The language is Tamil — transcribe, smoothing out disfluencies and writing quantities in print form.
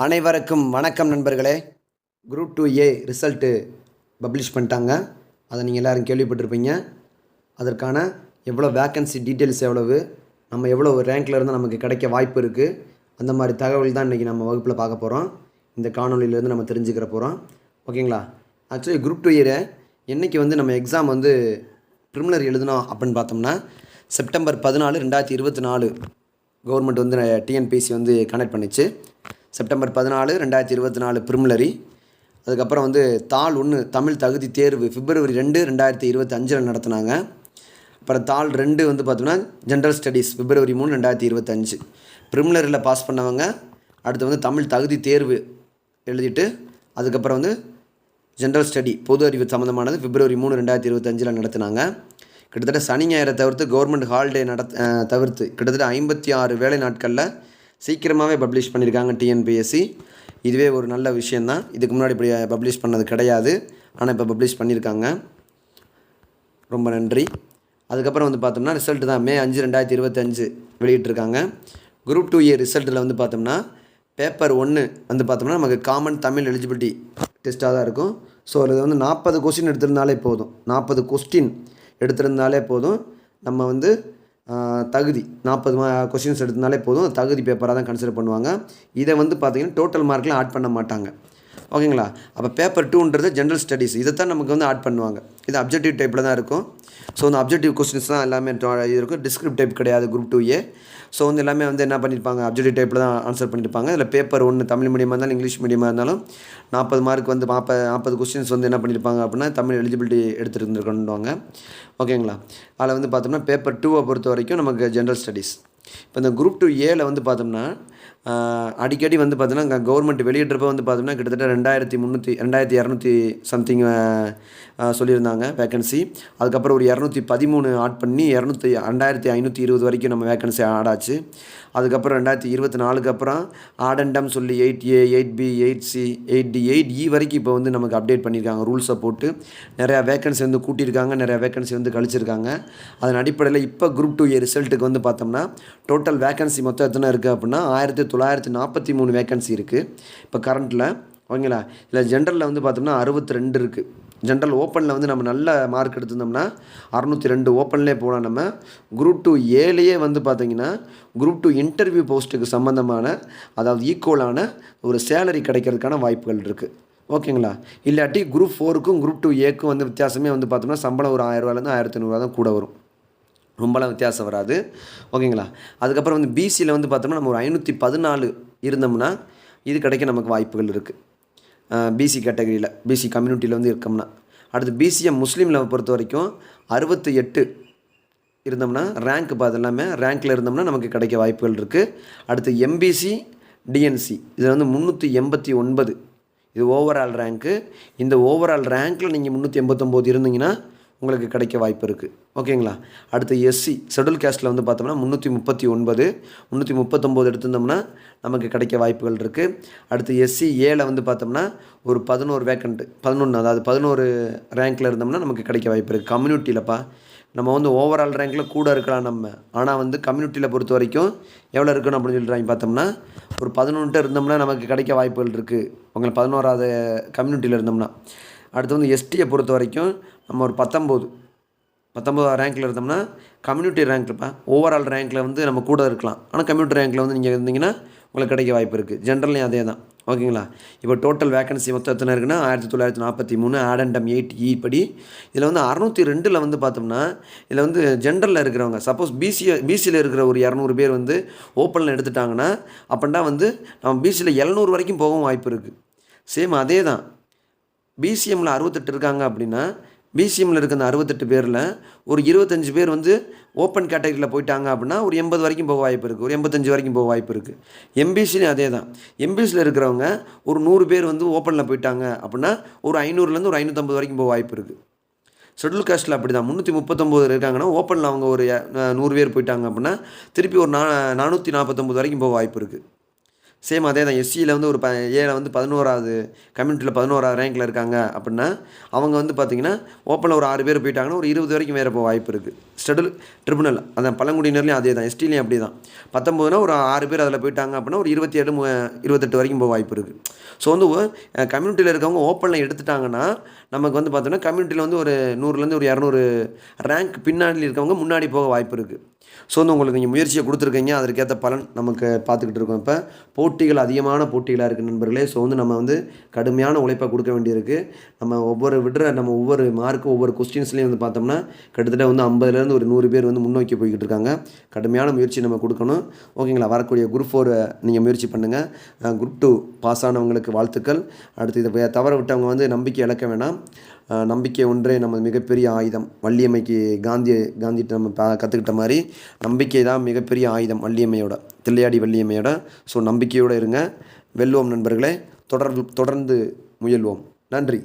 அனைவருக்கும் வணக்கம் நண்பர்களே. குரூப் 2A ரிசல்ட்டு பப்ளிஷ் பண்ணிட்டாங்க. அதை நீங்கள் எல்லோரும் கேள்விப்பட்டிருப்பீங்க. அதற்கான எவ்வளோ வேக்கன்சி டீட்டெயில்ஸ் எவ்வளவு, நம்ம எவ்வளோ ரேங்க்கில் இருந்து நமக்கு கிடைக்க வாய்ப்பு இருக்குது, அந்த மாதிரி தகவல் தான் இன்றைக்கி நம்ம வகுப்பில் பார்க்க போகிறோம். இந்த காணொலியிலேருந்து நம்ம தெரிஞ்சுக்கிற போகிறோம். ஓகேங்களா? ஆக்சுவலி குரூப் 2A என்றைக்கு நம்ம எக்ஸாம் ப்ரிலிமினரி எழுதணும் அப்படின்னு பார்த்தோம்னா செப்டம்பர் 14, 2024 கவர்மெண்ட் டிஎன்பிஎஸ்சி கனெக்ட் பண்ணிச்சு. September 14, 2024 preliminary. அதுக்கப்புறம் தாள் 1 தமிழ் தகுதி தேர்வு பிப்ரவரி 2, 2025 நடத்தினாங்க. அப்புறம் தாள் 2 பார்த்தோம்னா ஜென்ரல் ஸ்டடீஸ் பிப்ரவரி 3, 2025. ப்ரிலிமினரியில் பாஸ் பண்ணவங்க அடுத்து தமிழ் தகுதி தேர்வு எழுதிட்டு அதுக்கப்புறம் ஜென்ரல் ஸ்டடி பொது அறிவு சம்மந்தமானது பிப்ரவரி 3, 2025 நடத்தினாங்க. கிட்டத்தட்ட சனி ஞாயிறை தவிர்த்து கவர்மெண்ட் ஹாலிடே தவிர்த்து கிட்டத்தட்ட 56 வேலை நாட்களில் சீக்கிரமாகவே பப்ளிஷ் பண்ணியிருக்காங்க டிஎன்பிஎஸ்சி. இதுவே ஒரு நல்ல விஷயந்தான். இதுக்கு முன்னாடி இப்படி பப்ளிஷ் பண்ணது கிடையாது, ஆனால் இப்போ பப்ளிஷ் பண்ணியிருக்காங்க. ரொம்ப நன்றி. அதுக்கப்புறம் பார்த்தோம்னா ரிசல்ட்டு தான் மே 5, 2025 வெளியிட்டிருக்காங்க. குரூப் 2A ரிசல்ட்டில் பார்த்தோம்னா பேப்பர் 1 பார்த்தோம்னா நமக்கு காமன் தமிழ் எலிஜிபிலிட்டி டெஸ்ட்டாக தான் இருக்கும். ஸோ அதில் 40 கொஸ்டின் எடுத்திருந்தாலே போதும். 40 கொஸ்டின் எடுத்திருந்தாலே போதும். நம்ம தகுதி 40 கொஸ்டின்ஸ் எடுத்திருந்தாலே போதும். தகுதி பேப்பராக தான் கன்சிடர் பண்ணுவாங்க. இதை பார்த்திங்கன்னா டோட்டல் மார்க்கில் ஆட் பண்ண மாட்டாங்க. ஓகேங்களா? அப்போ பேப்பர் 2ன்றது ஜென்ரல் ஸ்டடீஸ், இதை தான் நமக்கு ஆட் பண்ணுவாங்க. இது அப்ஜெக்டிவ் டைப்பில் தான் இருக்கும். ஸோ அந்த அப்ஜெக்டிவ் கொஸ்டின்ஸ் தான் எல்லாமே இருக்கும். டிஸ்கிரிப்ட் டைப் கிடையாது குரூப் 2A. ஸோ எல்லாமே என்ன பண்ணியிருப்பாங்க, அப்ஜெக்டிவ் டைப்பில் தான் ஆன்சர் பண்ணியிருப்பாங்க. இதில் பேப்பர் 1 தமிழ் மீடியமாக இருந்தாலும் இங்கிலீஷ் மீடியமாக இருந்தாலும் 40 மார்க் 40 கொஸ்டின்ஸ் என்ன பண்ணியிருப்பாங்க அப்படின்னா தமிழ் எலிஜிபிலிட்டி எடுத்துருந்துருக்கணுவாங்க. ஓகேங்களா? அதில் பார்த்தோம்னா பேப்பர் 2 பொறுத்த வரைக்கும் நமக்கு ஜென்ரல் ஸ்டடீஸ். இப்போ இந்த குரூப் 2A பார்த்தோம்னா அடிக்கடி பார்த்தோன்னா கவர்மெண்ட் வெளியிட்றப்போ பார்த்தோம்னா கிட்டத்தட்ட 2200 சம்திங் சொல்லியிருந்தாங்க வேக்கன்சி. அதுக்கப்புறம் ஒரு 213 ஆட் பண்ணி 2520 வரைக்கும் நம்ம வேக்கன்சி ஆட் ஆச்சு. அதுக்கப்புறம் 2024 அப்புறம் ஆடண்டம் சொல்லி 8A, 8B, 8C, 8D, 8E வரைக்கும் இப்போ நமக்கு அப்டேட் பண்ணியிருக்காங்க. ரூல்ஸை போட்டு நிறையா வேக்கன்சி கூட்டியிருக்காங்க, நிறையா வேக்கன்சி கழிச்சிருக்காங்க. அதன் அடிப்படையில் இப்போ குரூப் 2A ரிசல்ட்டுக்கு பார்த்தோம்னா டோட்டல் வேக்கன்சி மொத்தம் எத்தனை இருக்குது அப்படின்னா 1943 வேக்கன்சி இருக்குது இப்போ கரண்ட்டில். ஓகேங்களா? இல்லை ஜென்ரலில் பார்த்தோம்னா 62 இருக்குது. ஜென்ரல் ஓப்பனில் நம்ம நல்ல மார்க் எடுத்திருந்தோம்னா 602 ஓப்பன்லேயே போனால் நம்ம குரூப் 2Aலேயே பார்த்திங்கன்னா குரூப் 2 இன்டர்வியூ போஸ்ட்டுக்கு சம்மந்தமான அதாவது ஈக்குவலான ஒரு சேலரி கிடைக்கிறதுக்கான வாய்ப்புகள் இருக்குது. ஓகேங்களா? இல்லாட்டி குரூப் 4க்கும் குரூப் 2Aக்கும் வித்தியாசமே பார்த்தோம்னா சம்பளம் ஒரு 1000ரூவாலேருந்து 1500 தான் கூட வரும். ரொம்பலாம் வித்தியாசம் வராது. ஓகேங்களா? அதுக்கப்புறம் பிசியில் பார்த்தோம்னா நம்ம ஒரு 514 இருந்தோம்னா இது கிடைக்க நமக்கு வாய்ப்புகள் இருக்குது. பிசி கேட்டகரியில் பிசி கம்யூனிட்டியில் இருக்கோம்னா. அடுத்து பிசிஎம் முஸ்லீமில் பொறுத்த வரைக்கும் 68 இருந்தோம்னா ரேங்க் எல்லாமே ரேங்க்கில் இருந்தோம்னா நமக்கு கிடைக்க வாய்ப்புகள் இருக்குது. அடுத்து எம்பிசி டிஎன்சி இதில் 389 இது ஓவரால் ரேங்க்கு. இந்த ஓவரால் ரேங்க்கில் நீங்கள் 389 இருந்தீங்கன்னா உங்களுக்கு கிடைக்க வாய்ப்பு இருக்குது. ஓகேங்களா? அடுத்து எஸ்சி ஷெட்யூல் கேஸ்ட்டில் பார்த்தோம்னா 339 339 எடுத்திருந்தோம்னா நமக்கு கிடைக்க வாய்ப்புகள் இருக்குது. அடுத்து எஸ்சி ஏல பார்த்தோம்னா ஒரு 11 வேக்கண்ட் 11 அதாவது 11 ரேங்க்கில் இருந்தோம்னா நமக்கு கிடைக்க வாய்ப்பு இருக்குது. கம்யூனிட்டியிலப்பா நம்ம ஓவரால் ரேங்க்கில் கூட இருக்கலாம் நம்ம, ஆனால் கம்யூனிட்டியில் பொறுத்த வரைக்கும் எவ்வளோ இருக்கணும் அப்படின்னு சொல்கிறாங்க பார்த்தோம்னா ஒரு 11 இருந்தோம்னா நமக்கு கிடைக்க வாய்ப்புகள் இருக்குது. உங்களுக்கு 11வது கம்யூனிட்டியில் இருந்தோம்னா. அடுத்து எஸ்டியை பொறுத்த வரைக்கும் நம்ம ஒரு 19 ரேங்க்கில் இருந்தோம்னா கம்யூனிட்டி ரேங்க்லப்பா ஓவரால் ரேங்க்கில் நம்ம கூட இருக்கலாம், ஆனால் கம்யூனிட்டி ரேங்க்கில் நீங்கள் இருந்தீங்கன்னா உங்களுக்கு கிடைக்க வாய்ப்பு இருக்குது. ஜென்ரல்லையும் அதே தான். ஓகேங்களா? இப்போ டோட்டல் வேக்கன்சி மொத்தம் எத்தனை இருக்குன்னா 1943 ஆடண்டம் 8E படி. இதில் 602 பார்த்தோம்னா இதில் ஜென்ரலில் இருக்கிறவங்க சப்போஸ் பிசியில் இருக்கிற ஒரு 200 பேர் ஓப்பனில் எடுத்துட்டாங்கன்னா அப்படின்னா நம்ம பிசியில் 700 வரைக்கும் போகவும் வாய்ப்பு இருக்குது. சேம் அதே தான். பிசிஎம்மில் 68 இருக்காங்க அப்படின்னா பிசிஎம்மில் இருக்கிற அந்த 68 பேரில் ஒரு 25 பேர் ஓப்பன் கேட்டகரியில் போயிட்டாங்க அப்படின்னா ஒரு 80 வரைக்கும் போக வாய்ப்பு இருக்குது, ஒரு 85 வரைக்கும் போக வாய்ப்பு இருக்குது. எம்பிசிலையும் அதே தான். எம்பிசியில் இருக்கிறவங்க ஒரு 100 பேர் ஓப்பனில் போயிட்டாங்க அப்படின்னா ஒரு 500லேருந்து ஒரு 550 வரைக்கும் போக வாய்ப்பு இருக்குது. ஷெட்யூல் காஸ்ட்டில் அப்படி தான் 339 இருக்காங்கன்னா ஓப்பனில் அவங்க ஒரு 100 பேர் போயிட்டாங்க அப்படின்னா திருப்பி ஒரு 449 வரைக்கும் போக வாய்ப்பு இருக்குது. சேம் அதே தான். எஸ்சியில் வந்து ஒரு ஏல வந்து 11வது கம்யூனிட்டியில் 11வது ரேங்க்கில் இருக்காங்க அப்படின்னா அவங்க வந்து பார்த்திங்கன்னா ஓப்பனில் ஒரு 6 பேர் போயிட்டாங்கன்னா ஒரு 20 வரைக்கும் வேறு போக வாய்ப்பு இருக்குது. ஷெட்யூல் ட்ரிபுனல் அதான் பழங்குடியினர்லையும் அதே தான், எஸ்டிலையும் அப்படி தான். 19னா ஒரு 6 பேர் அதில் போயிட்டாங்க அப்படின்னா ஒரு 27 28 வரைக்கும் போக வாய்ப்பு இருக்குது. ஸோ வந்து கம்யூனிட்டியில் இருக்கவங்க ஓப்பனில் எடுத்துட்டாங்கன்னா நமக்கு வந்து பார்த்தோன்னா கம்யூனிட்டியில் வந்து ஒரு 100லேருந்து ஒரு 200 ரேங்க் பின்னாடி இருக்கவங்க முன்னாடி போக வாய்ப்பு இருக்குது. ஸோ வந்து உங்களுக்கு நீங்கள் முயற்சியை கொடுத்துருக்கீங்க, அதற்கேற்ற பலன் நமக்கு பார்த்துக்கிட்டு இருக்கோம். இப்போ போட்டிகள் அதிகமான போட்டிகளாக இருக்குது நண்பர்களே. ஸோ வந்து நம்ம வந்து கடுமையான உழைப்பை கொடுக்க வேண்டியிருக்கு. நம்ம ஒவ்வொரு மார்க்கும் ஒவ்வொரு கொஸ்டின்ஸ்லேயும் வந்து பார்த்தோம்னா கிட்டத்தட்ட வந்து 50லேருந்து ஒரு 100 பேர் வந்து முன்னோக்கி போய்கிட்டு இருக்காங்க. கடுமையான முயற்சி நம்ம கொடுக்கணும். ஓகேங்களா? வரக்கூடிய குரூப் 4 நீங்கள் முயற்சி பண்ணுங்கள். குரூப் 2 பாஸ் ஆனவங்களுக்கு வாழ்த்துக்கள். அடுத்து இதை தவற விட்டவங்க வந்து நம்பிக்கை இழக்க வேணாம். நம்பிக்கை ஒன்றே நம்ம மிகப்பெரிய ஆயுதம். வள்ளியம்மைக்கு காந்திகிட்ட நம்ம கற்றுக்கிட்ட மாதிரி நம்பிக்கை தான் மிகப்பெரிய ஆயுதம் வள்ளியம்மையோட, தில்லையாடி வள்ளியம்மையோட. ஸோ நம்பிக்கையோடு இருங்க. வெல்வோம் நண்பர்களே. தொடர்ந்து முயல்வோம். நன்றி.